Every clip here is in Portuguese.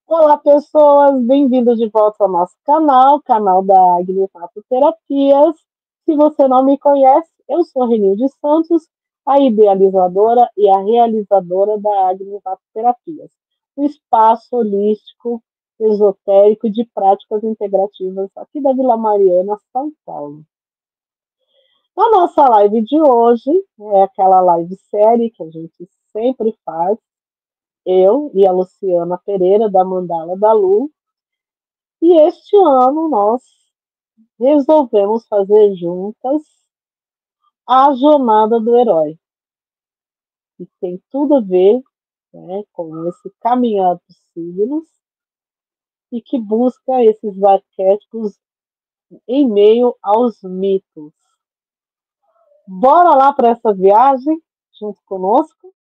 Olá, pessoas, bem-vindos de volta ao nosso canal da Agnes Terapias. Se você não me conhece, eu sou Renilde Santos, a idealizadora e a realizadora da Agnes Terapias, um espaço holístico, esotérico de práticas integrativas aqui da Vila Mariana, São Paulo. A nossa live de hoje é aquela live série que a gente sempre faz, eu e a Luciana Pereira, da Mandala da Lu. E este ano nós resolvemos fazer juntas a Jornada do Herói, que tem tudo a ver, né, com esse caminhar dos signos e que busca esses arquétipos em meio aos mitos. Bora lá para essa viagem junto conosco?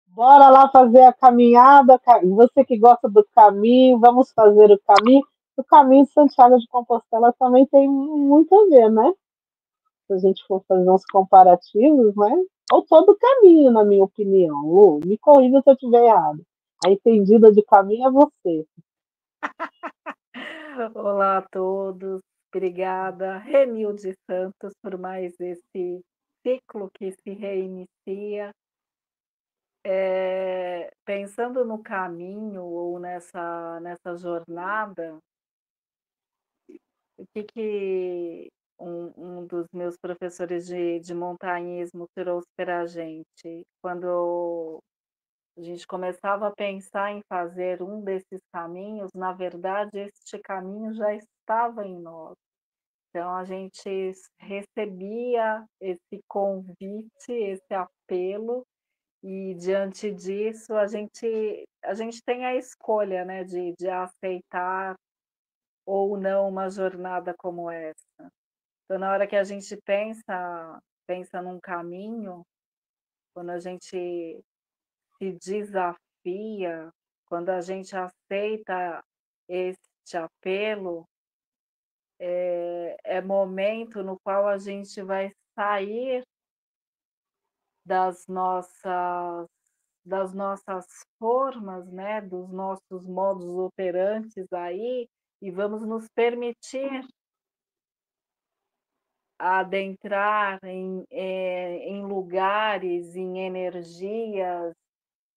Bora lá fazer a caminhada. Você que gosta do caminho, vamos fazer o caminho. O caminho de Santiago de Compostela também tem muito a ver, né? Se a gente for fazer uns comparativos, né? Ou todo o caminho, na minha opinião. Lu, me corrija se eu estiver errado. A entendida de caminho é você. Olá a todos, obrigada, Renilde Santos, por mais esse ciclo que se reinicia. Pensando no caminho ou nessa jornada, o que um dos meus professores de montanhismo trouxe para a gente, quando a gente começava a pensar em fazer um desses caminhos, na verdade, este caminho já estava em nós. Então a gente recebia esse convite, esse apelo, e diante disso a gente tem a escolha, né, de aceitar ou não uma jornada como essa. Então na hora que a gente pensa num caminho, quando a gente se desafia, quando a gente aceita este apelo, é momento no qual a gente vai sair das nossas das nossas formas, né, dos nossos modos operantes aí, e vamos nos permitir adentrar em lugares, em energias,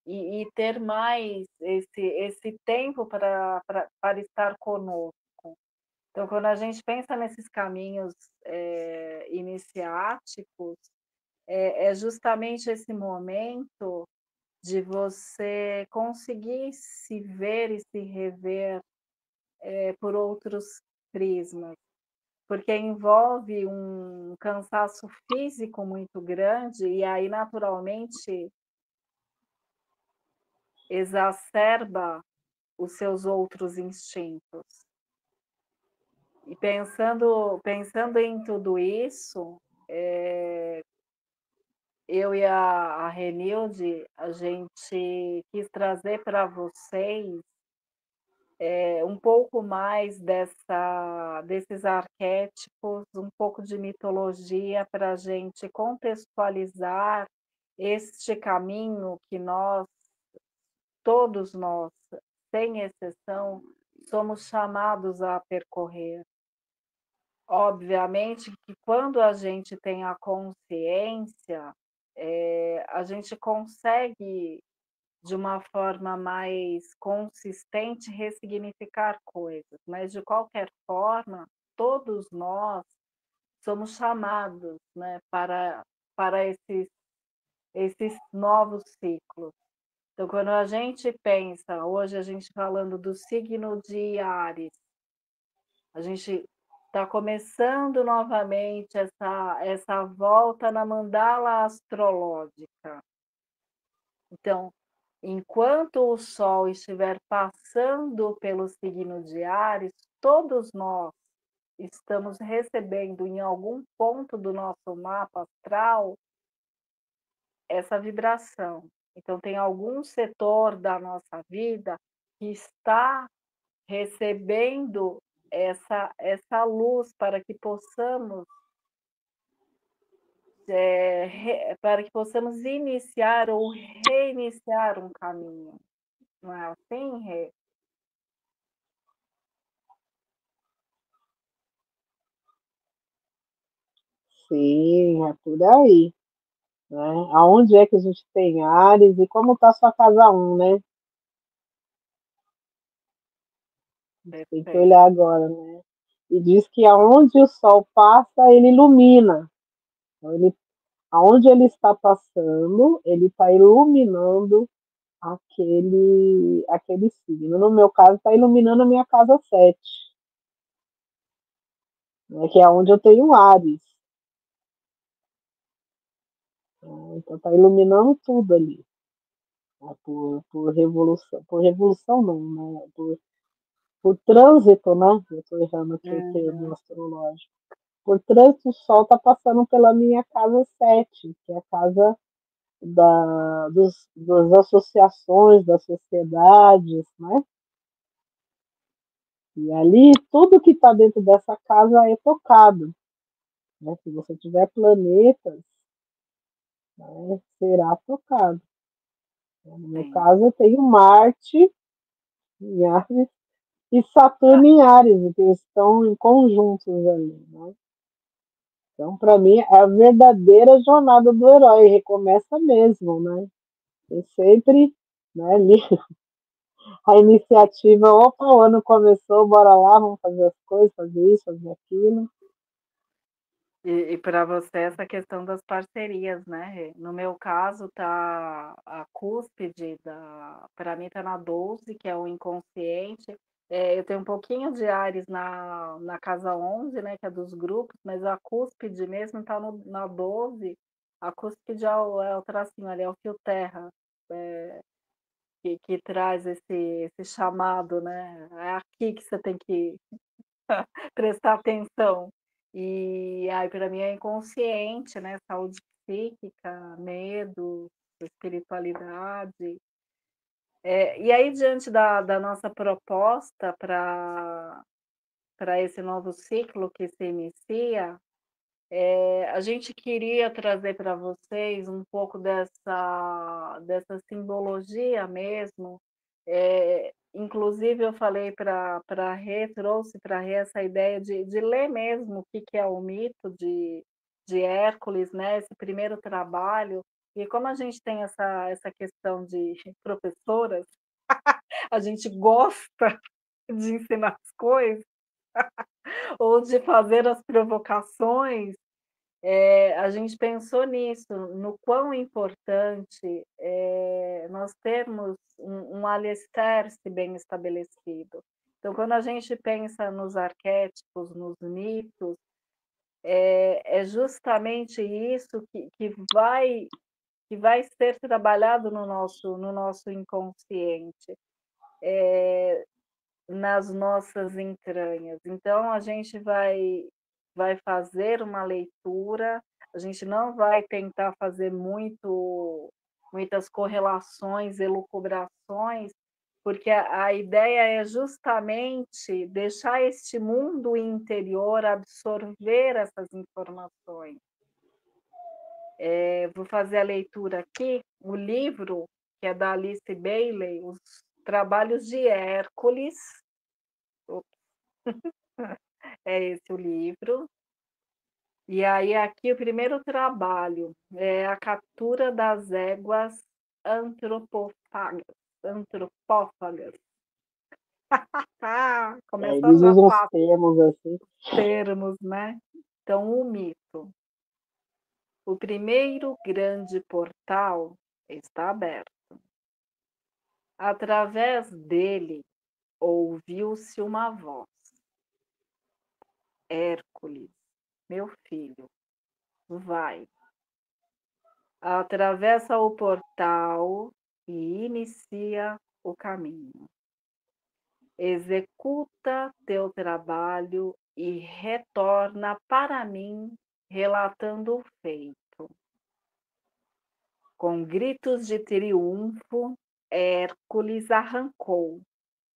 e ter mais esse tempo para estar conosco. Então, quando a gente pensa nesses caminhos, iniciáticos, é justamente esse momento de você conseguir se ver e se rever, por outros prismas, porque envolve um cansaço físico muito grande e aí naturalmente exacerba os seus outros instintos. E pensando em tudo isso, eu e a Renilde, a gente quis trazer para vocês, um pouco mais desses arquétipos, um pouco de mitologia para a gente contextualizar este caminho que todos nós, sem exceção, somos chamados a percorrer. obviamente que quando a gente tem a consciência, a gente consegue, de uma forma mais consistente, ressignificar coisas, mas de qualquer forma, todos nós somos chamados, né, para esses novos ciclos. Então, quando a gente pensa, hoje a gente falando do signo de Áries, a gente está começando novamente essa volta na mandala astrológica. Então, enquanto o Sol estiver passando pelo signo de Áries, todos nós estamos recebendo em algum ponto do nosso mapa astral essa vibração. Então, tem algum setor da nossa vida que está recebendo essa luz para que possamos iniciar ou reiniciar um caminho. Não é assim, Rê? Sim, é por aí, né? Aonde é que a gente tem Ares e como está sua casa um, né? Tem que Perfeito. olhar agora, né? E diz que aonde o Sol passa, ele ilumina. Então, aonde ele está passando, ele está iluminando aquele signo. No meu caso, está iluminando a minha casa 7, né, que é onde eu tenho Ares. Então está iluminando tudo ali, né, por revolução não, né, por trânsito, né? Eu estou errando aqui o termo Uhum. astrológico. Por trânsito, o Sol está passando pela minha casa 7, que é a casa das associações, das sociedades, né? E ali, tudo que está dentro dessa casa é tocado, né? Se você tiver planetas, né, será tocado. No meu Sim, caso, eu tenho Marte em Ares e Saturno em Ares, que estão em conjuntos ali, né? Então, para mim, é a verdadeira jornada do herói, recomeça mesmo, né? E sempre, né, ali, a sim. iniciativa, opa, o ano começou, bora lá, vamos fazer as coisas, fazer isso, fazer aquilo. E para você essa questão das parcerias, né, Rê? No meu caso tá a cúspide para mim tá na 12, que é o inconsciente. Eu tenho um pouquinho de Áries na casa 11, né, que é dos grupos, mas a cúspide mesmo tá na 12. A cúspide é o tracinho ali, é o fio terra, que traz esse chamado, né, é aqui que você tem que prestar atenção. E aí para mim é inconsciente, né, saúde psíquica, medo, espiritualidade. E aí diante da nossa proposta para esse novo ciclo que se inicia, a gente queria trazer para vocês um pouco dessa simbologia mesmo. Inclusive eu falei para Rê, trouxe para Rê essa ideia de ler mesmo o que que é o mito de Hércules, né, esse primeiro trabalho. E como a gente tem essa questão de professoras, a gente gosta de ensinar as coisas, ou de fazer as provocações. A gente pensou nisso, no quão importante é nós termos um alicerce bem estabelecido. Então, quando a gente pensa nos arquétipos, nos mitos, é justamente isso que vai ser trabalhado no nosso inconsciente, nas nossas entranhas. Então, a gente vai fazer uma leitura, a gente não vai tentar fazer muitas correlações, elucubrações, porque a ideia é justamente deixar este mundo interior absorver essas informações. Vou fazer a leitura aqui, o livro, que é da Alice Bailey, Os Trabalhos de Hércules. É esse o livro. E aí aqui o primeiro trabalho é a captura das éguas antropófagas. Eles Começamos a usam os falar termos assim. termos, né. Então o mito: o primeiro grande portal está aberto. Através dele ouviu-se uma voz: "Hércules, meu filho, vai, atravessa o portal e inicia o caminho. Executa teu trabalho e retorna para mim relatando o feito." Com gritos de triunfo, Hércules arrancou,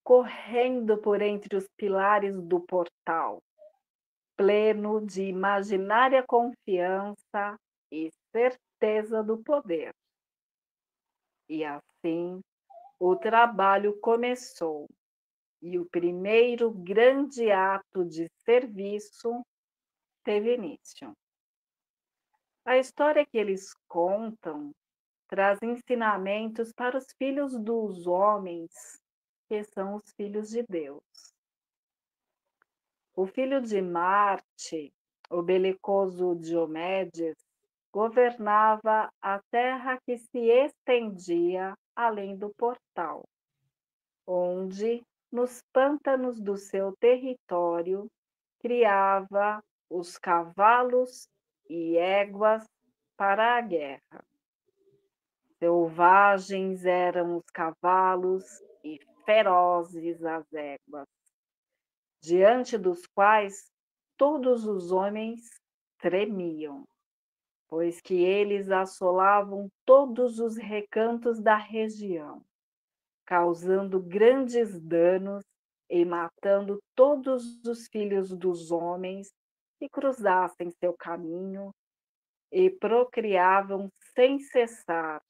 correndo por entre os pilares do portal, pleno de imaginária confiança e certeza do poder. E assim o trabalho começou, e o primeiro grande ato de serviço teve início. A história que eles contam traz ensinamentos para os filhos dos homens, que são os filhos de Deus. O filho de Marte, o belicoso Diomedes, governava a terra que se estendia além do portal, onde, nos pântanos do seu território, criava os cavalos e éguas para a guerra. Selvagens eram os cavalos e ferozes as éguas, diante dos quais todos os homens tremiam, pois que eles assolavam todos os recantos da região, causando grandes danos e matando todos os filhos dos homens que cruzassem seu caminho, e procriavam sem cessar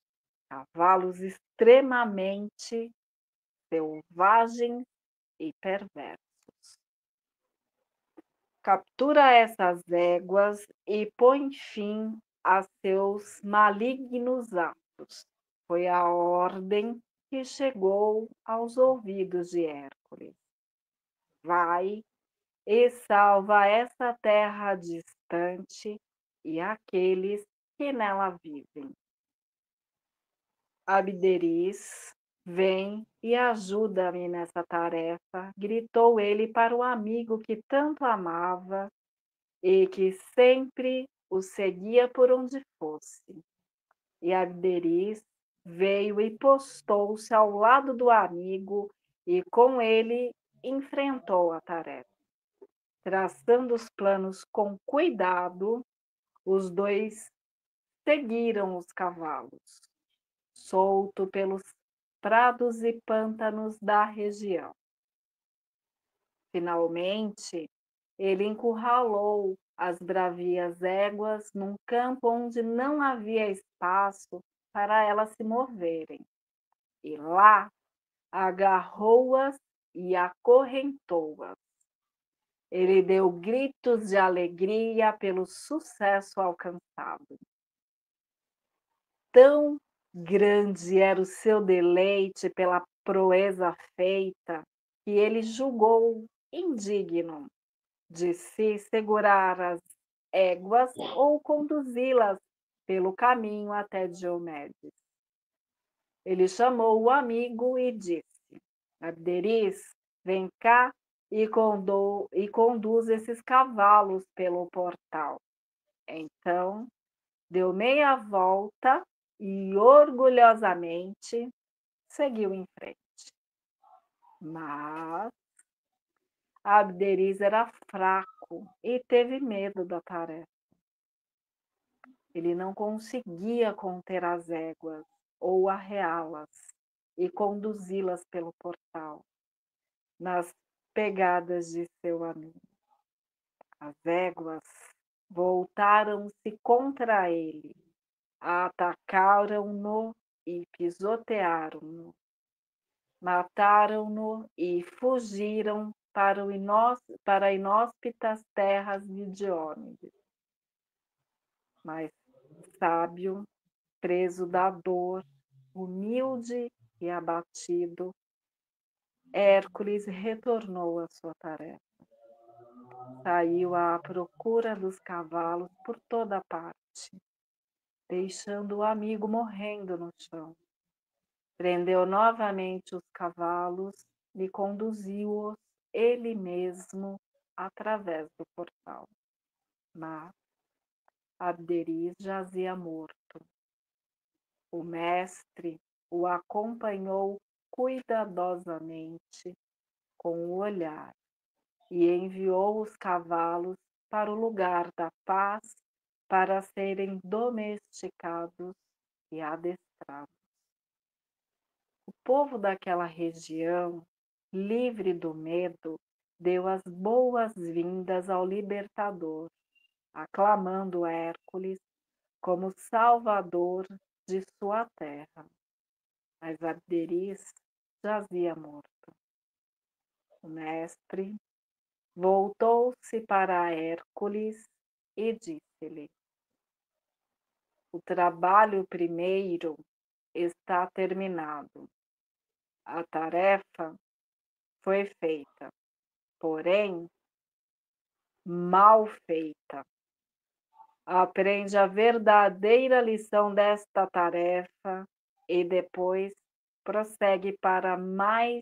cavalos extremamente selvagens e perversos. Captura essas éguas e põe fim a seus malignos atos. Foi a ordem que chegou aos ouvidos de Hércules. Vai e salva essa terra distante e aqueles que nela vivem. Abderis, vem e ajuda-me nessa tarefa, gritou ele para o amigo que tanto amava e que sempre o seguia por onde fosse. E Abderis veio e postou-se ao lado do amigo e com ele enfrentou a tarefa. Traçando os planos com cuidado, os dois seguiram os cavalos, solto pelos prados e pântanos da região. Finalmente, ele encurralou as bravias éguas num campo onde não havia espaço para elas se moverem, e lá agarrou-as e acorrentou-as. Ele deu gritos de alegria pelo sucesso alcançado. Tão grande era o seu deleite pela proeza feita, que ele julgou indigno de se segurar as éguas ou conduzi-las pelo caminho até Diomedes. Ele chamou o amigo e disse: Abderis, vem cá e conduz esses cavalos pelo portal. Então, deu meia volta e orgulhosamente seguiu em frente. Mas Abderis era fraco e teve medo da tarefa. Ele não conseguia conter as éguas ou arreá-las e conduzi-las pelo portal, nas pegadas de seu amigo. As éguas voltaram-se contra ele, atacaram-no e pisotearam-no. Mataram-no e fugiram para inóspitas terras de Diômedes. Mas sábio, preso da dor, humilde e abatido, Hércules retornou à sua tarefa. Saiu à procura dos cavalos por toda parte, deixando o amigo morrendo no chão. Prendeu novamente os cavalos e conduziu-os ele mesmo através do portal. Mas Abderis jazia morto. O mestre o acompanhou cuidadosamente com o olhar e enviou os cavalos para o lugar da paz para serem domesticados e adestrados. O povo daquela região, livre do medo, deu as boas-vindas ao libertador, aclamando Hércules como salvador de sua terra. Mas Abderis jazia morto. O mestre voltou-se para Hércules e disse-lhe: o trabalho primeiro está terminado. A tarefa foi feita, porém mal feita. Aprende a verdadeira lição desta tarefa e depois prossegue para mais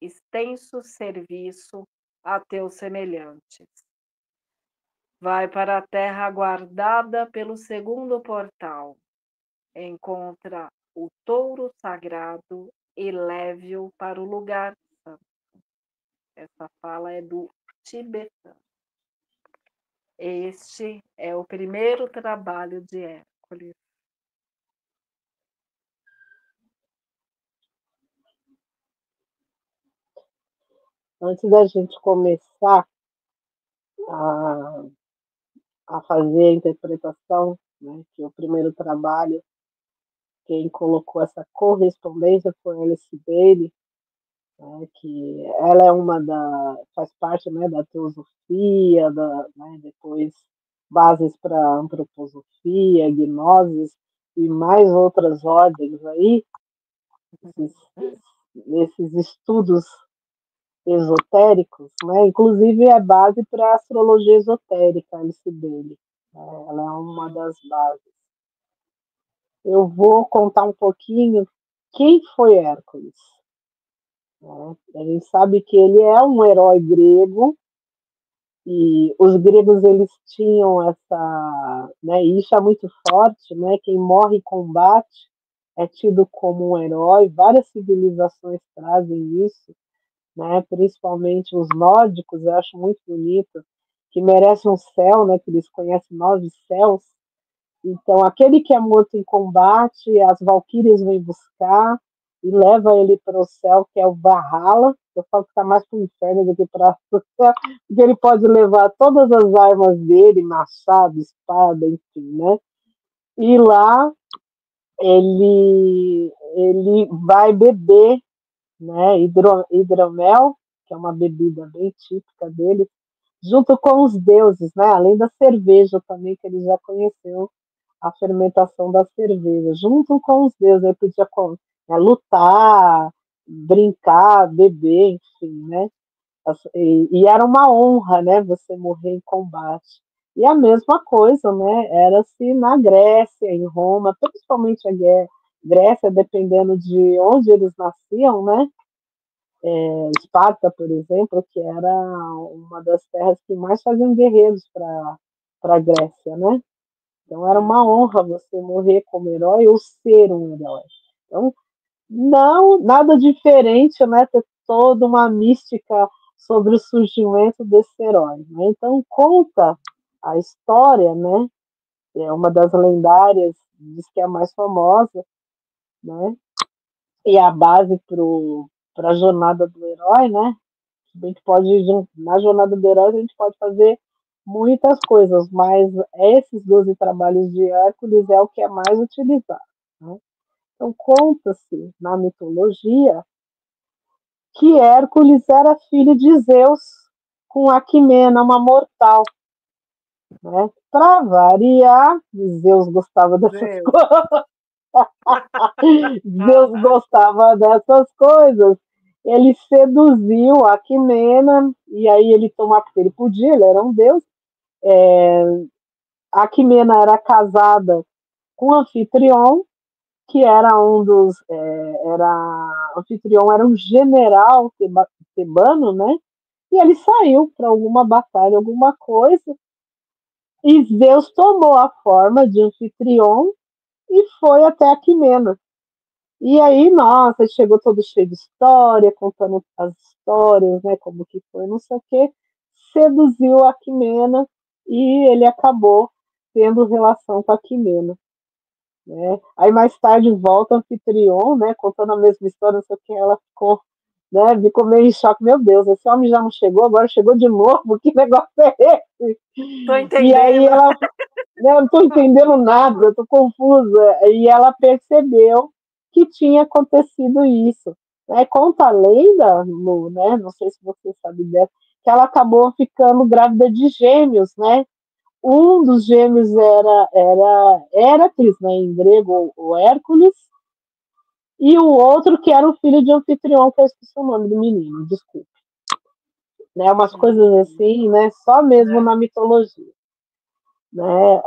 extenso serviço a teus semelhantes. Vai para a terra guardada pelo segundo portal. Encontra o touro sagrado e leve-o para o lugar santo. Essa fala é do tibetano. Este é o primeiro trabalho de Hércules. Antes da gente começar a, a fazer a interpretação, né, que o primeiro trabalho, quem colocou essa correspondência foi a Alice Bailey, né, que ela é faz parte, né, da teosofia, né, depois bases para antroposofia, gnoses e mais outras ordens aí, esses, esses estudos esotéricos, né? Inclusive é base para a astrologia esotérica, Alice Bailey. Ela é uma das bases. Eu vou contar um pouquinho quem foi Hércules. Né? A gente sabe que ele é um herói grego e os gregos eles tinham essa, né? Isso é muito forte, né? Quem morre em combate é tido como um herói. Várias civilizações trazem isso, né? Principalmente os nórdicos, eu acho muito bonito, que merece um céu, né? Que eles conhecem 9 céus. Então, aquele que é morto em combate, as valquírias vêm buscar e leva ele para o céu, que é o Valhalla. Eu falo que está mais para o inferno do que para o céu, porque ele pode levar todas as armas dele, machado, espada, enfim, né? E lá ele vai beber, né, hidromel, que é uma bebida bem típica dele, junto com os deuses, né, além da cerveja também, que ele já conheceu a fermentação da cerveja, junto com os deuses, ele podia lutar, brincar, beber, enfim, né, e era uma honra, né, você morrer em combate. E a mesma coisa, né, era-se na Grécia, em Roma, principalmente a Grécia, dependendo de onde eles nasciam, né, Esparta, por exemplo, que era uma das terras que mais faziam guerreiros para a Grécia, né? Então era uma honra você morrer como herói ou ser um herói. Então, não, nada diferente, né? Ter toda uma mística sobre o surgimento desse herói. Né? Então conta a história, né? É uma das lendárias, diz que é a mais famosa, né? E a base para a jornada do herói, né? A gente pode, na jornada do herói, a gente pode fazer muitas coisas, mas esses 12 trabalhos de Hércules é o que é mais utilizado. Né? Então, conta-se na mitologia que Hércules era filho de Zeus com Aquimena, uma mortal, né? Para variar, Zeus gostava dessas Deus. coisas. Zeus gostava dessas coisas. Ele seduziu Aquimena e aí ele tomava, porque ele podia, ele era um deus. Aquimena era casada com Anfitrion, que era um dos. Anfitrion era um general tebano, né? E ele saiu para alguma batalha, alguma coisa, e Zeus tomou a forma de Anfitrion e foi até Aquimena. E aí, nossa, chegou todo cheio de história, contando as histórias, né? Como que foi, não sei o quê. Seduziu a Aquimena e ele acabou tendo relação com a Aquimena. Né? Aí mais tarde volta o anfitrião, né, contando a mesma história, não sei o que, ela ficou, né, ficou meio em choque, meu Deus, esse homem já não chegou, agora chegou de novo, que negócio é esse? Tô E aí entendendo. ela, né, eu não estou entendendo nada, eu estou confusa, e ela percebeu que tinha acontecido isso. Né? Conta a lenda, Lu, né, não sei se você sabe dessa, que ela acabou ficando grávida de gêmeos, né? Um dos gêmeos era Heracles, né, em grego, o Hércules, e o outro que era o filho de Anfitrião, que eu esqueci o nome do menino, desculpe. Né, umas coisas Uhum. assim, né, só mesmo É. na mitologia. Né,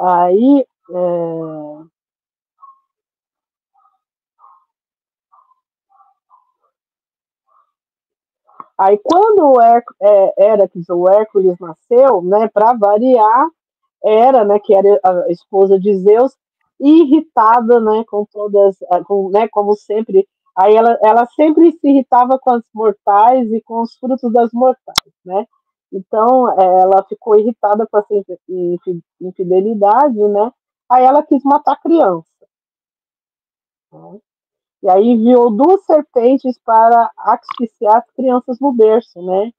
aí quando Heracles, o Hércules nasceu, né, para variar, né, que era a esposa de Zeus, irritada, né, com todas, né, como sempre, aí ela sempre se irritava com as mortais e com os frutos das mortais, né? Então, ela ficou irritada com essa infidelidade, né? Aí ela quis matar a criança. Né? E aí enviou duas serpentes para asfixiar as crianças no berço, né?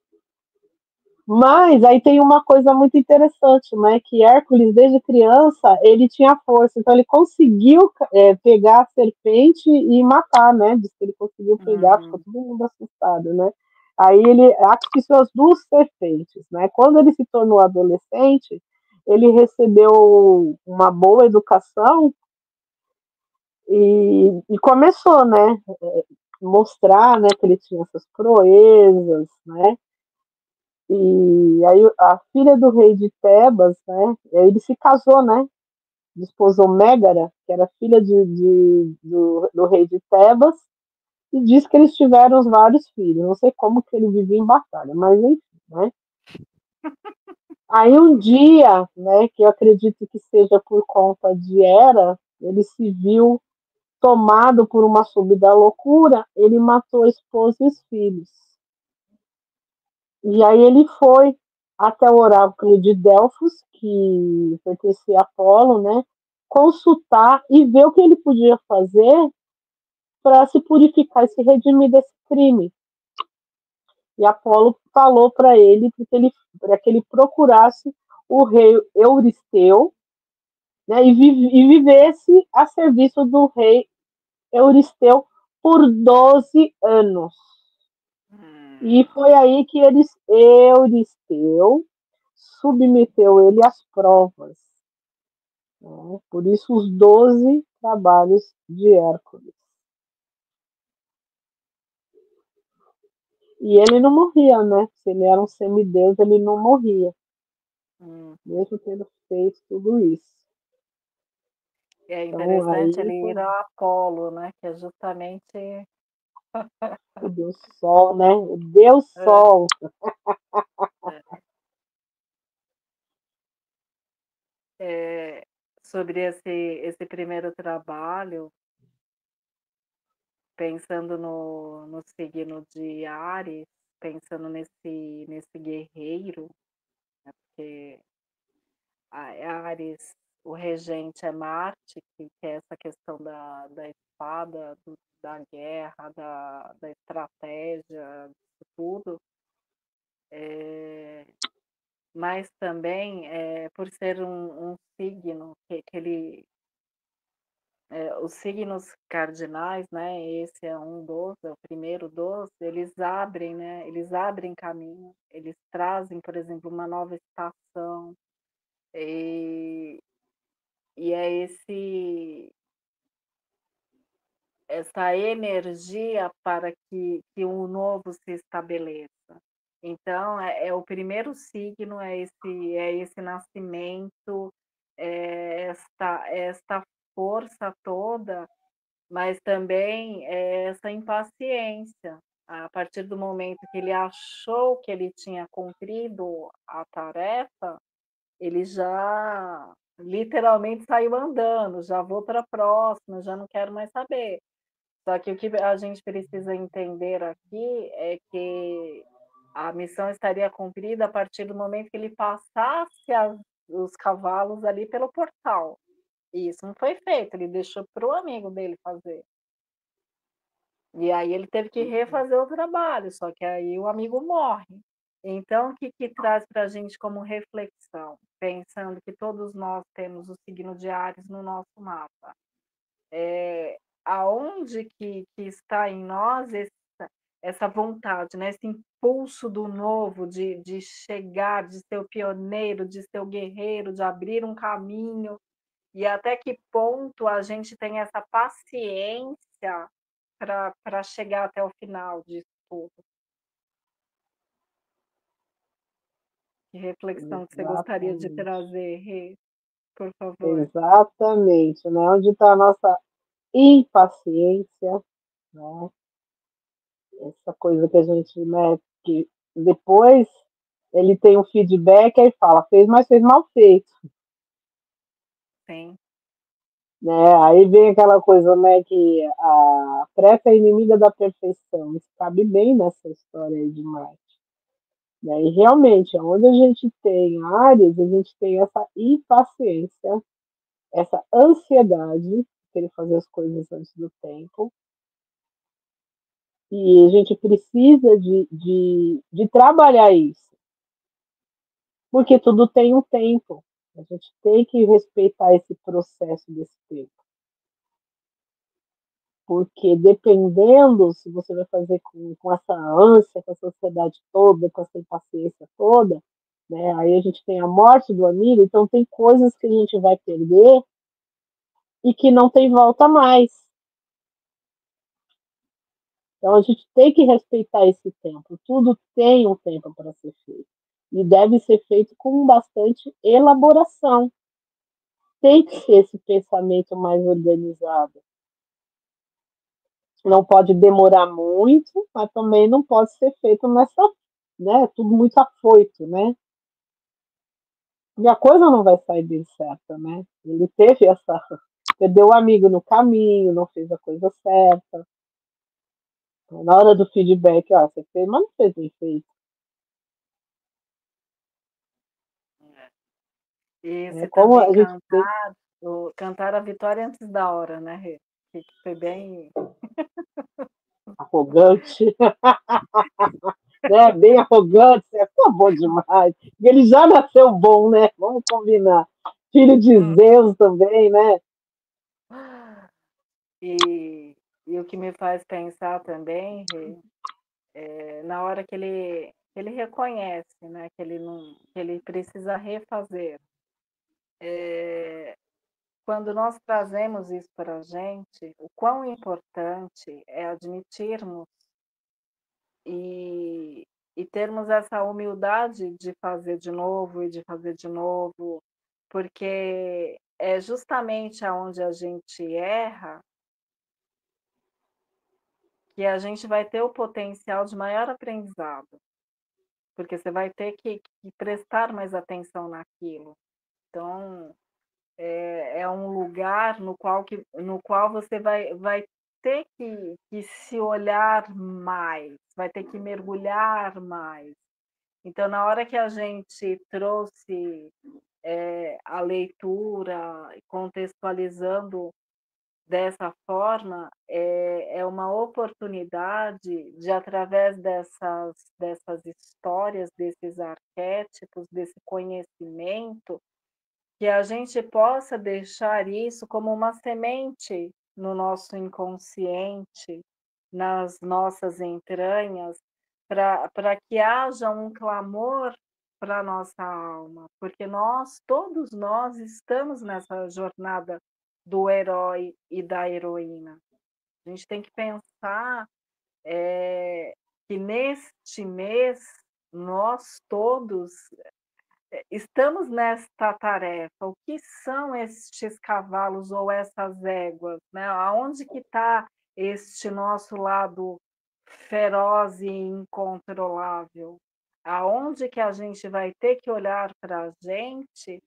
Mas aí tem uma coisa muito interessante, né? Que Hércules, desde criança, ele tinha força, então ele conseguiu pegar a serpente e matar, né? Diz que ele conseguiu pegar, ficou Uhum. todo mundo assustado, né? Aí ele asfixiou as duas serpentes, né? Quando ele se tornou adolescente, ele recebeu uma boa educação e começou, né? Mostrar, né? Que ele tinha essas proezas, né? E aí a filha do rei de Tebas, né? Ele se casou, né? Desposou Mégara, que era filha do rei de Tebas, e diz que eles tiveram vários filhos. Não sei como que ele vivia em batalha, mas enfim, né? Aí um dia, né, que eu acredito que seja por conta de Hera, ele se viu tomado por uma súbita loucura, ele matou a esposa e os filhos. E aí ele foi até o oráculo de Delfos, que pertencia a Apolo, né? Consultar e ver o que ele podia fazer para se purificar e se redimir desse crime. E Apolo falou para ele para que ele procurasse o rei Euristeu, né, e vivesse a serviço do rei Euristeu por 12 anos. E Hum. foi aí que Euristeu submeteu ele às provas. Né? Por isso, os 12 trabalhos de Hércules. E ele não morria, né? Se ele era um semideus, ele não morria, Hum. mesmo tendo feito tudo isso. É Então, interessante aí ele foi ir a Apolo, né, que é justamente o Deus Sol, né? O Deus é, Sol. é, sobre esse primeiro trabalho, pensando no signo de Áries, pensando nesse guerreiro, que Áries, o regente é Marte, que é essa questão da espada, da guerra, da estratégia, de tudo. Eh, mas também, por ser um signo que ele os signos cardinais, né, esse é um dos, é o primeiro dos, eles abrem, né, eles abrem caminho, eles trazem, por exemplo, uma nova estação, e é essa energia para que o novo se estabeleça. Então o primeiro signo, é esse nascimento, esta força toda, mas também essa impaciência. A partir do momento que ele achou que ele tinha cumprido a tarefa, ele já literalmente saiu andando, já vou para a próxima, já não quero mais saber. Só que o que a gente precisa entender aqui é que a missão estaria cumprida a partir do momento que ele passasse os cavalos ali pelo portal. E isso não foi feito, ele deixou para o amigo dele fazer. E aí ele teve que refazer o trabalho, só que aí o amigo morre. Então o que traz para a gente como reflexão? Pensando que todos nós temos o signo de Áries no nosso mapa. Aonde que está em nós essa vontade, né, esse impulso do novo, de chegar, de ser o pioneiro, de ser o guerreiro, de abrir um caminho, e até que ponto a gente tem essa paciência para chegar até o final disso tudo. Que reflexão que você gostaria de Exatamente. trazer, Rê, por favor? Exatamente, né? Onde está a nossa impaciência, né? Essa coisa que a gente, né, que depois ele tem um feedback e fala, fez, mas fez mal feito, Sim, né? Aí vem aquela coisa, né, que a pressa é inimiga da perfeição. Isso cabe bem nessa história aí de Marte. Né? E realmente, onde a gente tem áreas, a gente tem essa impaciência, essa ansiedade de querer fazer as coisas antes do tempo. E a gente precisa de trabalhar isso, porque tudo tem um tempo. A gente tem que respeitar esse processo desse tempo. Porque dependendo se você vai fazer com essa ânsia, com essa ansiedade toda, com essa impaciência toda, né? Aí a gente tem a morte do amigo, então tem coisas que a gente vai perder e que não tem volta mais. Então a gente tem que respeitar esse tempo. Tudo tem um tempo para ser feito. E deve ser feito com bastante elaboração. Tem que ser esse pensamento mais organizado. Não pode demorar muito, mas também não pode ser feito nessa, né? Tudo muito afoito, né? E a coisa não vai sair bem certa, né? Ele teve essa, perdeu o amigo no caminho, não fez a coisa certa. Na hora do feedback, ó, você fez, mas não fez bem feito. e É esse como também a gente tem cantar a vitória antes da hora, né, Rê? Que foi bem. arrogante, né? Bem arrogante, é tão bom demais. E ele já nasceu bom, né? Vamos combinar. Filho de Hum. Zeus também, né? E o que me faz pensar também, Rê, na hora que ele reconhece, né, que ele não, que ele precisa refazer. Quando nós trazemos isso para a gente, o quão importante é admitirmos e, e termos essa humildade de fazer de novo e de fazer de novo, porque é justamente aonde a gente erra que a gente vai ter o potencial de maior aprendizado, porque você vai ter que prestar mais atenção naquilo. Então, é um lugar no qual você vai ter que se olhar mais, vai ter que mergulhar mais. Então, na hora que a gente trouxe a leitura, contextualizando dessa forma, é uma oportunidade de, através dessas histórias, desses arquétipos, desse conhecimento, que a gente possa deixar isso como uma semente no nosso inconsciente, nas nossas entranhas, para que haja um clamor para a nossa alma, porque todos nós estamos nessa jornada do herói e da heroína. A gente tem que pensar, que neste mês nós todos estamos nesta tarefa. O que são estes cavalos ou essas éguas, né? Aonde que está este nosso lado feroz e incontrolável? Aonde que a gente vai ter que olhar para a gente,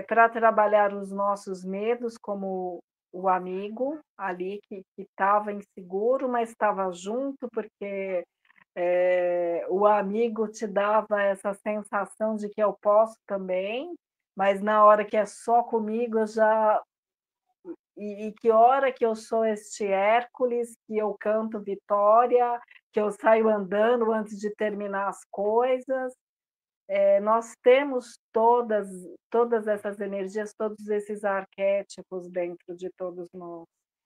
para trabalhar os nossos medos, como o amigo ali que estava inseguro, mas estava junto, porque o amigo te dava essa sensação de que eu posso também, mas na hora que é só comigo eu já. E que hora que eu sou este Hércules, que eu canto vitória, que eu saio andando antes de terminar as coisas. Nós temos todas essas energias, todos esses arquétipos dentro de todos nós.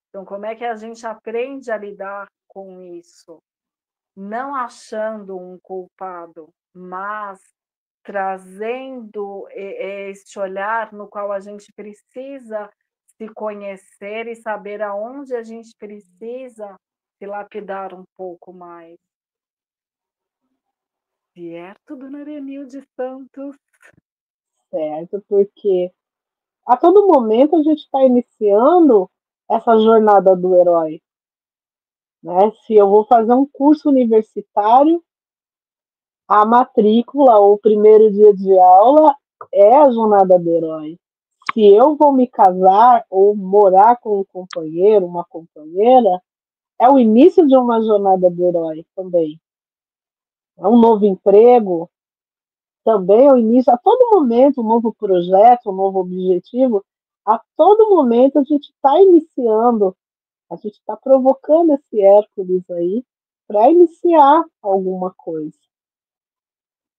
Então, como é que a gente aprende a lidar com isso? Não achando um culpado, mas trazendo este olhar no qual a gente precisa se conhecer e saber aonde a gente precisa se lapidar um pouco mais. Certo, dona Arenilde Santos? Certo? Porque a todo momento a gente está iniciando essa jornada do herói. Né? Se eu vou fazer um curso universitário, a matrícula ou o primeiro dia de aula é a jornada do herói. Se eu vou me casar ou morar com um companheiro, uma companheira, é o início de uma jornada do herói também. É um novo emprego, também é o início, a todo momento, um novo projeto, um novo objetivo, a todo momento a gente está iniciando, a gente está provocando esse Hércules aí para iniciar alguma coisa.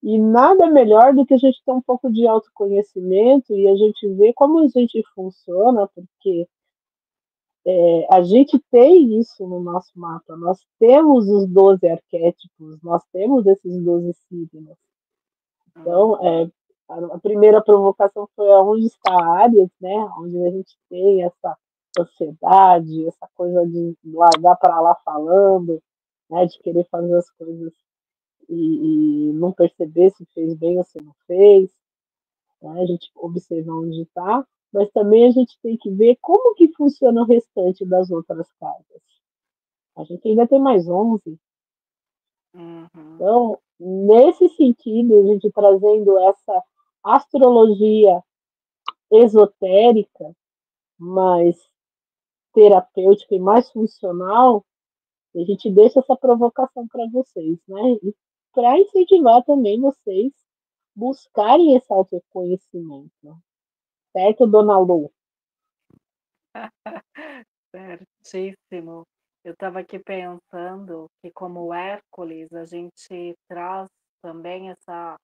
E nada melhor do que a gente ter um pouco de autoconhecimento e a gente ver como a gente funciona, porque a gente tem isso no nosso mapa. Nós temos os 12 arquétipos, nós temos esses 12 signos. Então, a primeira provocação foi aonde está a Áries, né? Onde a gente tem essa ansiedade, essa coisa de largar para lá falando, né? De querer fazer as coisas e não perceber se fez bem ou se não fez, né? A gente observa onde está, mas também a gente tem que ver como que funciona o restante das outras casas. A gente ainda tem mais 11. Uhum. Então, nesse sentido, a gente trazendo essa astrologia esotérica, mais terapêutica e mais funcional, a gente deixa essa provocação para vocês, né? E para incentivar também vocês buscarem esse autoconhecimento. Certo, dona Lu? Certíssimo. Eu estava aqui pensando que, como Hércules, a gente traz também essa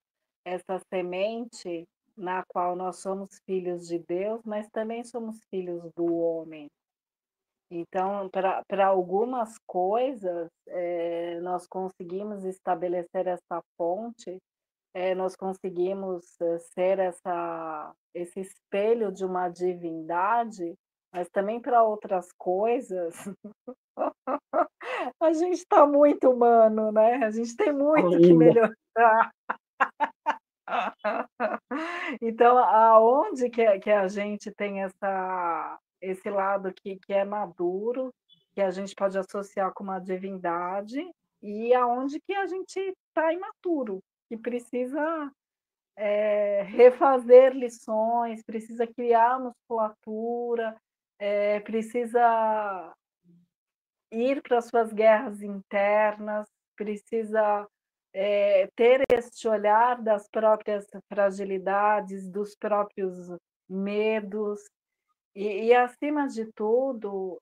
semente na qual nós somos filhos de Deus, mas também somos filhos do homem. Então, para algumas coisas, nós conseguimos estabelecer essa ponte, nós conseguimos ser esse espelho de uma divindade, mas também para outras coisas, a gente está muito humano, né? A gente tem muito que Ainda. melhorar. Então, aonde que a gente tem esse lado que é maduro, que a gente pode associar com uma divindade, e aonde que a gente está imaturo, que precisa refazer lições, precisa criar musculatura, precisa ir para suas guerras internas, precisa ter este olhar das próprias fragilidades, dos próprios medos, e acima de tudo,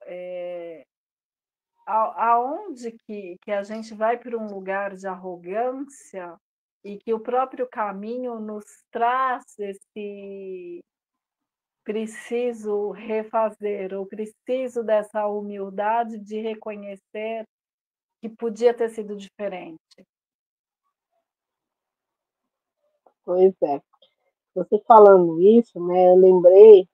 aonde que a gente vai para um lugar de arrogância e que o próprio caminho nos traz preciso refazer, ou preciso dessa humildade de reconhecer que podia ter sido diferente. Pois é. Você falando isso, né, eu lembrei,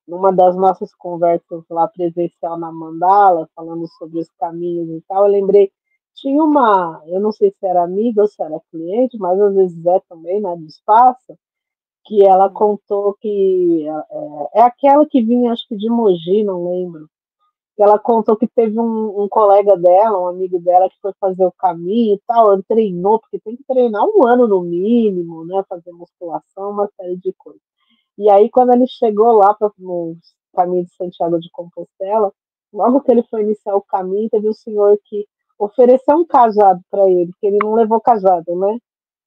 numa das nossas conversas lá presencial na Mandala, falando sobre os caminhos e tal, eu lembrei, tinha uma, eu não sei se era amiga ou se era cliente, mas às vezes é também, né, do espaço, que ela Hum, contou que é aquela que vinha, acho que de Mogi, não lembro. Que ela contou que teve um colega dela, um amigo dela, que foi fazer o caminho e tal, ele treinou, porque tem que treinar um ano no mínimo, né? Fazer musculação, uma série de coisas. E aí, quando ele chegou lá no caminho de Santiago de Compostela, logo que ele foi iniciar o caminho, teve um senhor que ofereceu um cajado para ele, que ele não levou cajado, né?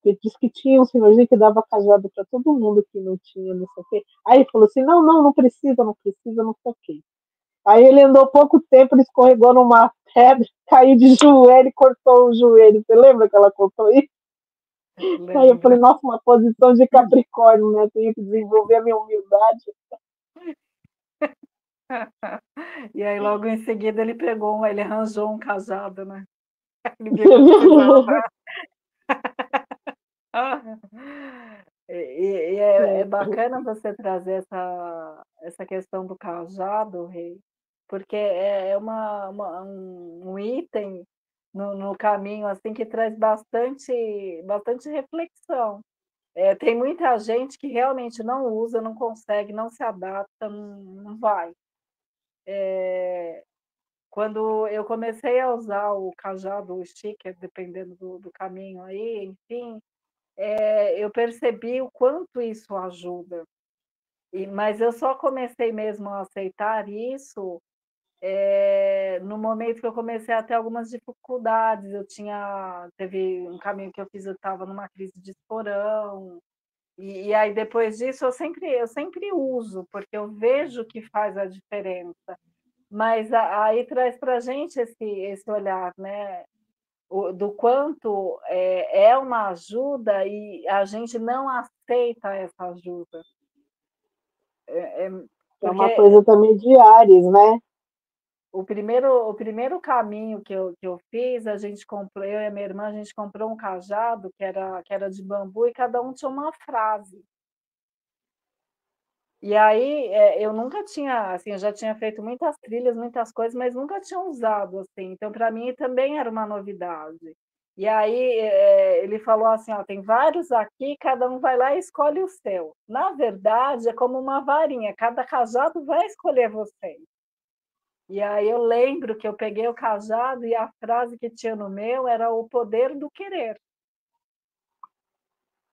Ele disse que tinha um senhorzinho que dava cajado para todo mundo que não tinha, não sei o quê. Aí ele falou assim: não, não, não precisa, não precisa, não sei o quê. Aí ele andou pouco tempo, ele escorregou numa pedra, caiu de joelho e cortou o joelho. Você lembra que ela contou isso? Aí eu falei, lembro. nossa, uma posição de Capricórnio, né? Tenho que desenvolver a minha humildade. E aí logo em seguida ele arranjou um cajado, né. Ele viu que precisava. É bacana você trazer essa questão do cajado, Rei, porque é um item no caminho, assim, que traz bastante reflexão. Tem muita gente que realmente não usa, não consegue, não se adapta, não vai. Quando eu comecei a usar o cajado, o sticker, dependendo do caminho aí, enfim, eu percebi o quanto isso ajuda. Mas eu só comecei mesmo a aceitar isso, no momento que eu comecei a ter algumas dificuldades. Teve um caminho que eu fiz, eu estava numa crise de esporão, e aí depois disso eu sempre uso, porque eu vejo que faz a diferença. Mas aí traz para a gente esse olhar, né, do quanto é uma ajuda e a gente não aceita essa ajuda. É uma Porque coisa também de Ares, né? o primeiro caminho que eu fiz, a gente comprou, eu e a minha irmã, a gente comprou um cajado que era de bambu e cada um tinha uma frase. E aí, eu nunca tinha, assim, eu já tinha feito muitas trilhas, muitas coisas, mas nunca tinha usado, assim, então para mim também era uma novidade. E aí, ele falou assim: "Ó, tem vários aqui, cada um vai lá e escolhe o seu". Na verdade, é como uma varinha, cada cajado vai escolher você. E aí eu lembro que eu peguei o cajado e a frase que tinha no meu era "o poder do querer".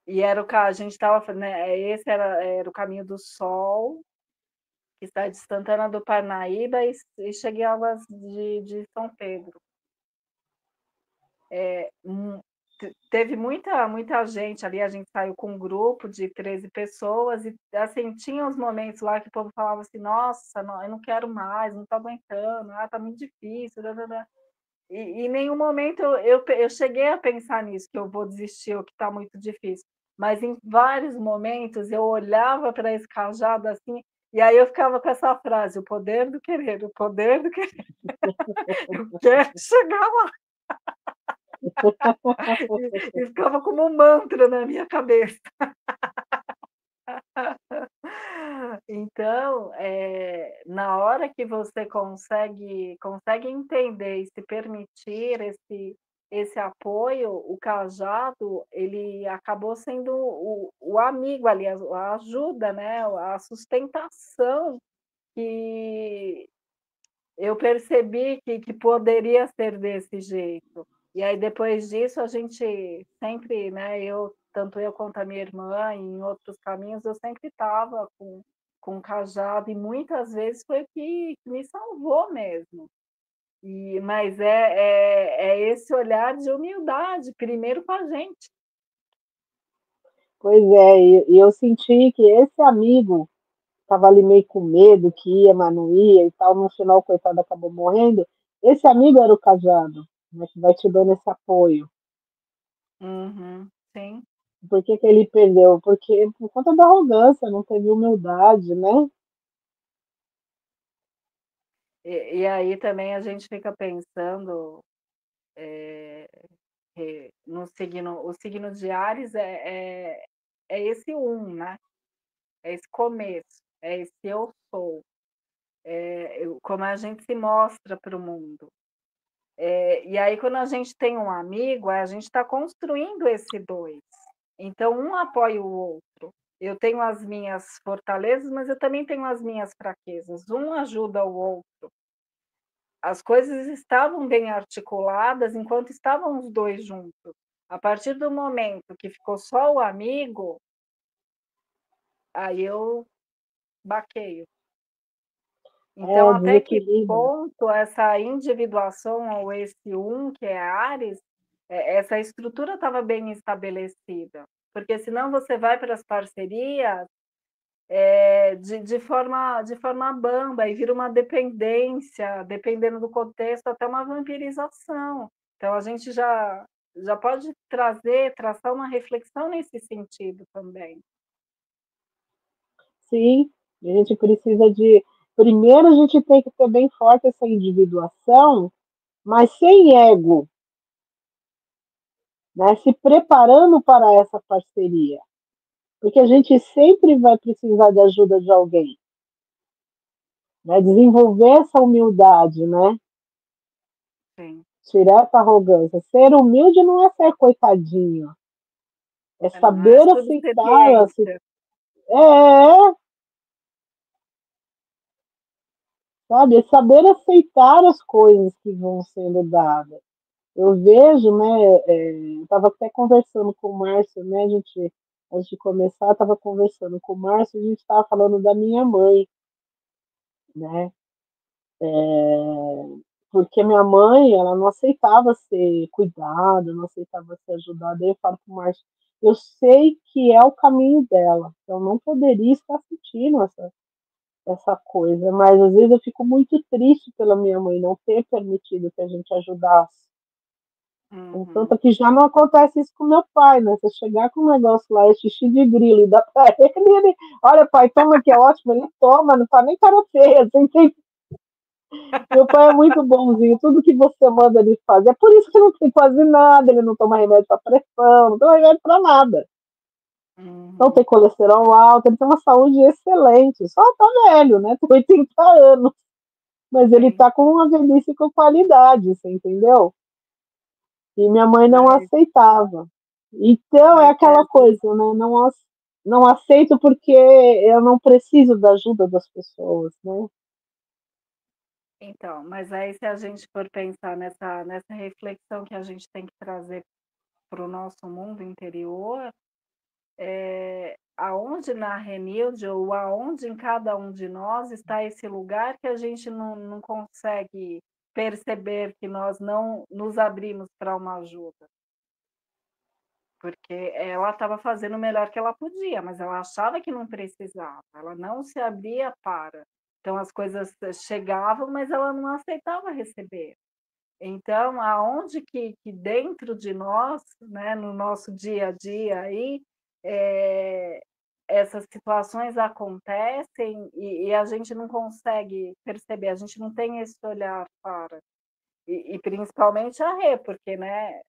E era a gente estava, né, esse era o caminho do sol, que sai de Santana do Parnaíba e chegava de São Pedro. Teve muita gente ali, a gente saiu com um grupo de 13 pessoas e, assim, tinha uns momentos lá que o povo falava assim: "Nossa, não, eu não quero mais, não estou aguentando, tá muito difícil, tã-tã-tã". E em nenhum momento eu cheguei a pensar nisso, que eu vou desistir ou que está muito difícil, mas em vários momentos eu olhava para esse cajado, assim, e aí eu ficava com essa frase: "O poder do querer, o poder do querer, eu quero chegar lá". E ficava como um mantra na minha cabeça. Então, na hora que você consegue entender e se permitir esse apoio, o cajado, ele acabou sendo o amigo ali, a ajuda, né, a sustentação que eu percebi que poderia ser desse jeito. E aí depois disso a gente sempre, né, tanto eu quanto a minha irmã, em outros caminhos, eu sempre estava com cajado e muitas vezes foi o que me salvou mesmo. Mas é esse olhar de humildade, primeiro com a gente. Pois é, e eu senti que esse amigo estava ali meio com medo, que ia, mas não ia e tal, no final, o coitado acabou morrendo. Esse amigo era o cajado, né, que vai te dando esse apoio. Uhum, sim. Por que que ele perdeu? Porque por conta da arrogância, não teve humildade, né? E aí também a gente fica pensando, no signo, o signo de Áries é esse né? É esse começo, é esse eu sou, como a gente se mostra para o mundo. E aí quando a gente tem um amigo, a gente está construindo esse dois. Então um apoia o outro. Eu tenho as minhas fortalezas, mas eu também tenho as minhas fraquezas. Um ajuda o outro. As coisas estavam bem articuladas enquanto estavam os dois juntos. A partir do momento que ficou só o amigo, aí eu baqueio. Então, É até que desequilíbrio. ponto essa individuação ou esse que é Áries, essa estrutura estava bem estabelecida. Porque senão você vai para as parcerias de forma bamba e vira uma dependência, dependendo do contexto, até uma vampirização. Então, a gente já pode traçar uma reflexão nesse sentido também. Sim, a gente precisa de. Primeiro, a gente tem que ter bem forte essa individuação, mas sem ego, né? Se preparando para essa parceria. Porque a gente sempre vai precisar da ajuda de alguém, né? Desenvolver essa humildade, né? Sim. Tirar essa arrogância. Ser humilde não é ser coitadinho, é Não é saber aceitar. subserviência. É, sabe? É saber aceitar as coisas que vão sendo dadas. Eu vejo, né? Eu estava até conversando com o Márcio, né? A gente, antes de começar, estava conversando com o Márcio, a gente estava falando da minha mãe, né? Porque minha mãe, ela não aceitava ser cuidada, não aceitava ser ajudada. Aí eu falo para o Márcio, eu sei que é o caminho dela, eu não poderia estar sentindo essa coisa, mas às vezes eu fico muito triste pela minha mãe não ter permitido que a gente ajudasse. Uhum. Tanto que já não acontece isso com meu pai, né? Se eu chegar com um negócio lá, é xixi de grilo, e dá pra ele, olha, pai, toma que é ótimo, ele toma, não tá nem cara feia, você entende? Meu pai é muito bonzinho, tudo que você manda ele faz. É por isso que não tem quase nada, ele não toma remédio para pressão, não toma remédio para nada. Não tem Uhum. colesterol alto, ele tem uma saúde excelente. Só tá velho, né? Tem 80 anos. Mas ele Sim. tá com uma velhice com qualidade, você entendeu? E minha mãe não Mas, aceitava. Então é mas aquela coisa, né? Não aceito porque eu não preciso da ajuda das pessoas, né? então, mas aí se a gente for pensar nessa reflexão que a gente tem que trazer para o nosso mundo interior, aonde na Renilde ou aonde em cada um de nós está esse lugar que a gente não consegue perceber que nós não nos abrimos para uma ajuda. Porque ela estava fazendo o melhor que ela podia, mas ela achava que não precisava, ela não se abria para. Então as coisas chegavam, mas ela não aceitava receber. Então, aonde que dentro de nós, né, no nosso dia a dia aí, eh, essas situações acontecem e a gente não consegue perceber, a gente não tem esse olhar para. E principalmente a Rê, porque, né,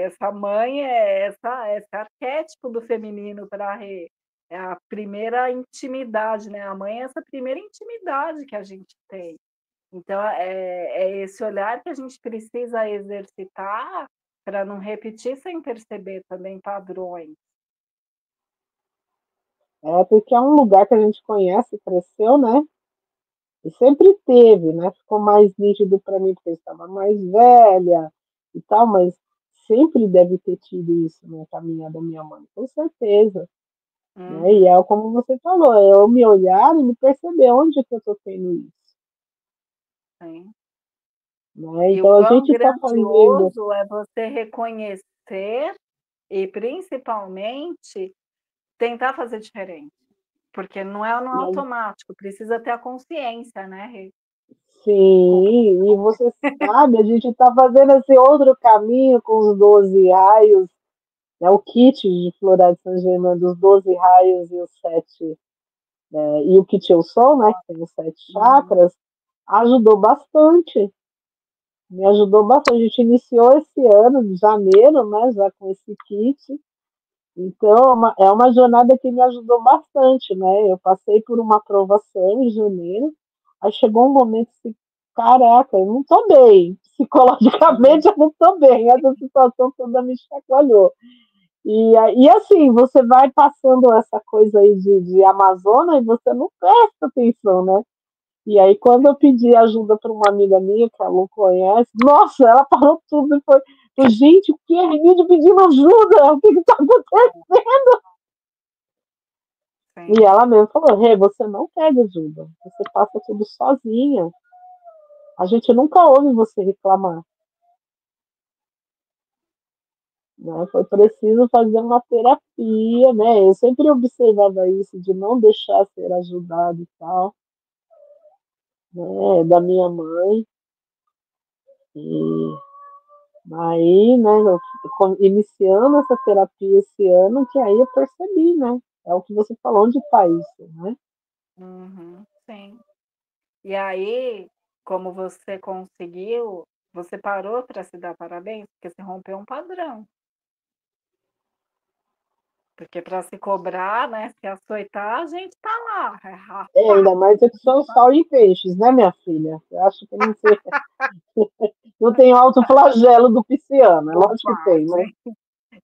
essa mãe é esse arquétipo do feminino para a Rê. É a primeira intimidade, né, a mãe é essa primeira intimidade que a gente tem. Então, é esse olhar que a gente precisa exercitar para não repetir sem perceber também padrões. É porque é um lugar que a gente conhece, cresceu, né? E sempre teve, né? Ficou mais nítido para mim porque eu estava mais velha e tal, mas sempre deve ter tido isso na caminhada da minha mãe, com certeza. Né? E é Uhum, como você falou, é eu me olhar e me perceber onde que eu estou tendo isso. sim. Né? E o Então a quão gente está fazendo. grandioso é você reconhecer e, principalmente, tentar fazer diferente, porque não é no automático, precisa ter a consciência, né, Rê? Sim, e você sabe, a gente está fazendo esse outro caminho com os 12 raios, né, o kit de florais de San Germain dos 12 raios e os 7, e o kit Eu Sou, né, que tem os 7 Uhum. chakras, ajudou bastante. Me ajudou bastante. A gente iniciou esse ano, de janeiro, né, já com esse kit. Então, é uma jornada que me ajudou bastante, né? Eu passei por uma aprovação em janeiro, aí chegou um momento que, caraca, eu não estou bem, Uhum. psicologicamente eu não estou bem, essa situação toda me chacoalhou. E assim, você vai passando essa coisa aí de Amazônia e você não presta atenção, né? E aí, quando eu pedi ajuda para uma amiga minha, que a Lu conhece, nossa, ela parou tudo e foi, gente, o que é Renilde pedindo ajuda? O que está acontecendo? E Sim, ela mesmo falou, Rê, você não pede ajuda, você passa tudo sozinha. A gente nunca ouve você reclamar. Né? Foi preciso fazer uma terapia, né? Eu sempre observava isso, de não deixar ser ajudado e tal, né? Da minha mãe. E aí, né, iniciando essa terapia esse ano, que aí eu percebi, né? É o que você falou, onde está isso, né? uhum, sim. E aí, como você conseguiu, você parou para se dar parabéns, porque você rompeu um padrão. Porque para se cobrar, né, se açoitar, a gente tá lá, é É, rapaz. ainda mais é que são sal e peixes, né, minha filha? Eu acho que não, sei, não tem alto flagelo do pisciano, é lógico que tem, né? Bobagem.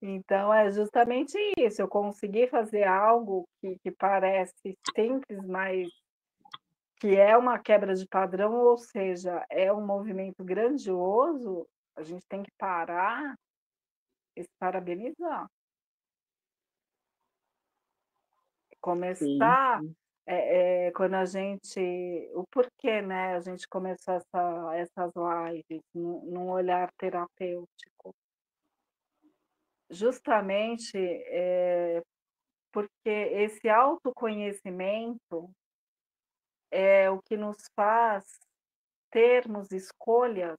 Então é justamente isso, eu consegui fazer algo que parece simples, mas que é uma quebra de padrão, ou seja, é um movimento grandioso, a gente tem que parar e se parabenizar. Sim, Começar, sim. quando a gente o porquê, né, a gente começou essas lives num olhar terapêutico. Justamente, porque esse autoconhecimento é o que nos faz termos escolhas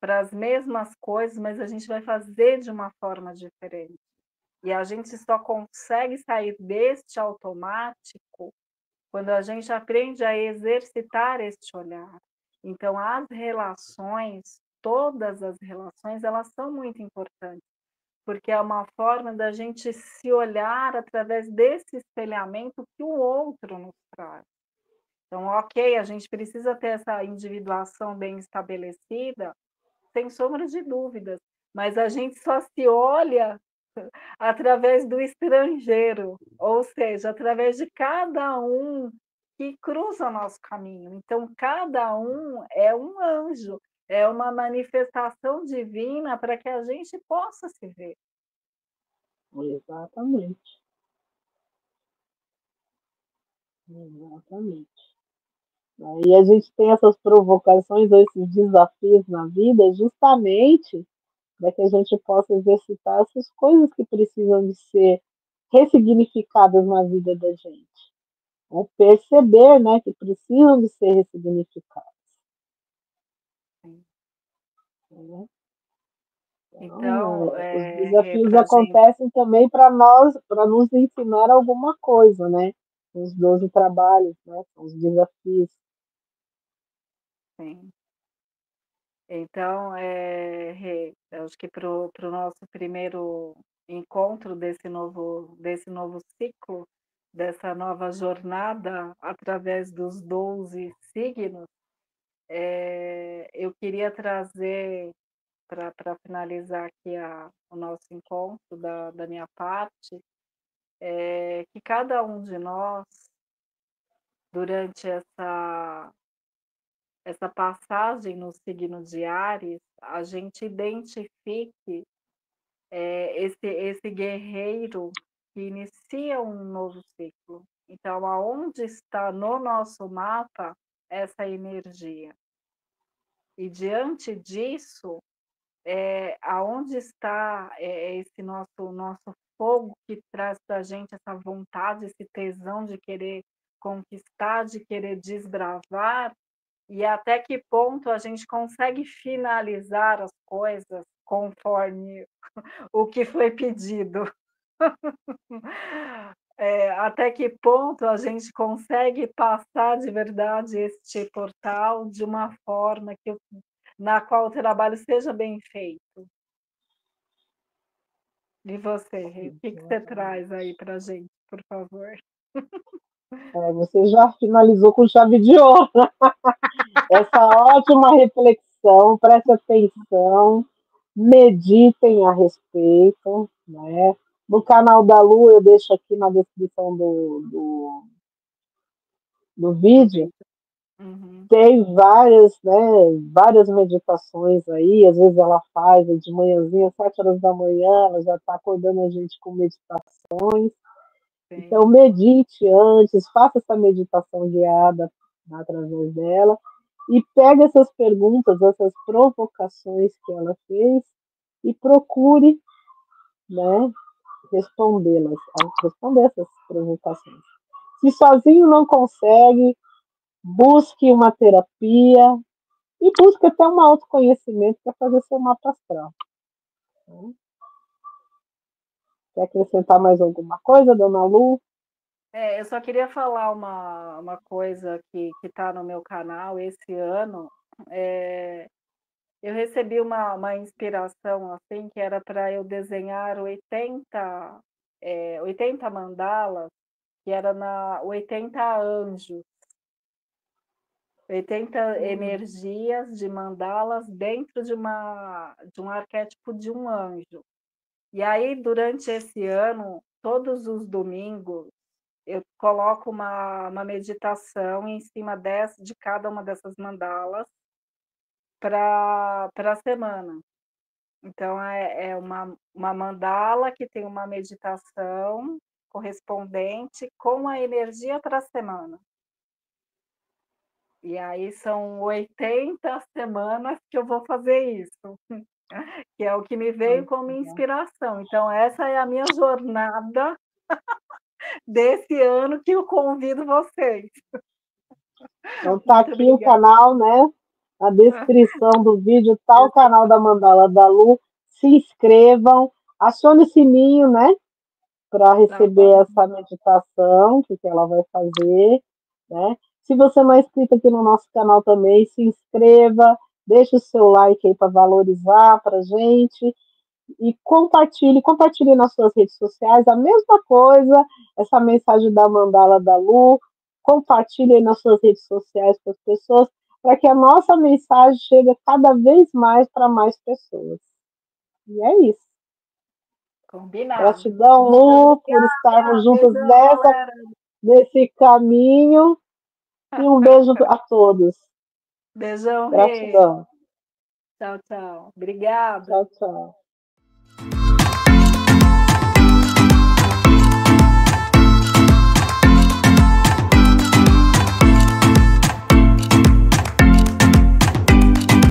para as mesmas coisas, mas a gente vai fazer de uma forma diferente. E a gente só consegue sair deste automático quando a gente aprende a exercitar este olhar. Então as relações, todas as relações, elas são muito importantes, porque é uma forma da gente se olhar através desse espelhamento que o outro nos traz. Então, ok, a gente precisa ter essa individuação bem estabelecida, sem sombra de dúvidas, mas a gente só se olha através do estrangeiro, ou seja, através de cada um que cruza o nosso caminho. Então, cada um é um anjo, é uma manifestação divina para que a gente possa se ver. Exatamente, exatamente. E a gente tem essas provocações, ou esses desafios na vida, justamente para que a gente possa exercitar essas coisas que precisam de ser ressignificadas na vida da gente. Ou perceber, né, que precisam de ser ressignificadas. Né? Então, Então, os desafios para a gente, acontecem também para nós, para nos ensinar alguma coisa, né? Os 12 trabalhos, né? Os desafios. sim. Então, Rê, eu acho que para o nosso primeiro encontro desse novo ciclo, dessa nova jornada através dos 12 signos, eu queria trazer, para finalizar aqui o nosso encontro da minha parte, que cada um de nós, durante essa passagem no signo de Áries, a gente identifique esse guerreiro que inicia um novo ciclo. Então, aonde está no nosso mapa essa energia? E diante disso, aonde está esse nosso fogo que traz para a gente essa vontade, esse tesão de querer conquistar, de querer desbravar, e até que ponto a gente consegue finalizar as coisas conforme o que foi pedido. Até que ponto a gente consegue passar de verdade este portal de uma forma na qual o trabalho seja bem feito. E você, o que você traz aí para gente, por favor? Você já finalizou com chave de ouro. Essa ótima reflexão, preste atenção, meditem a respeito, né? No canal da Lu, eu deixo aqui na descrição do Do vídeo, vídeo. Uhum. tem várias, né, várias meditações aí, às vezes ela faz de manhãzinha, 7 horas da manhã, ela já está acordando a gente com meditações. Então, Sim. medite antes, faça essa meditação guiada através dela e pegue essas perguntas, essas provocações que ela fez e procure, né, responder essas provocações. Se sozinho não consegue, busque uma terapia e busque até um autoconhecimento para fazer seu mapa astral. Quer acrescentar mais alguma coisa, dona Lu? Eu só queria falar uma coisa que está no meu canal esse ano. Eu recebi uma inspiração assim, que era para eu desenhar 80 mandalas, que era 80 anjos, 80 energias de mandalas dentro de um arquétipo de um anjo. E aí, durante esse ano, todos os domingos, eu coloco uma meditação em cima de cada uma dessas mandalas para a semana. Então, é uma mandala que tem uma meditação correspondente com a energia para a semana. E aí são 80 semanas que eu vou fazer isso, que é o que me veio como inspiração. Então, essa é a minha jornada desse ano que eu convido vocês. Então tá Muito aqui o obrigada. canal, né? Na descrição do vídeo tá o canal da Mandala da Lu. Se inscrevam, acione o sininho, né? Para Tá receber bom? essa meditação que ela vai fazer, né? Se você não é inscrito aqui no nosso canal também, se inscreva, deixe o seu like aí para valorizar para gente e compartilhe nas suas redes sociais a mesma coisa, essa mensagem da Mandala da Lu, compartilhe aí nas suas redes sociais com as pessoas, para que a nossa mensagem chegue cada vez mais para mais pessoas. E é isso. Combinado. Gratidão, Muito Lu, por estarmos obrigada. juntos Beijão, galera. nesse caminho. E um beijo a todos. Beijão, Rê. Gratidão. Tchau, tchau. Obrigada. Tchau, tchau.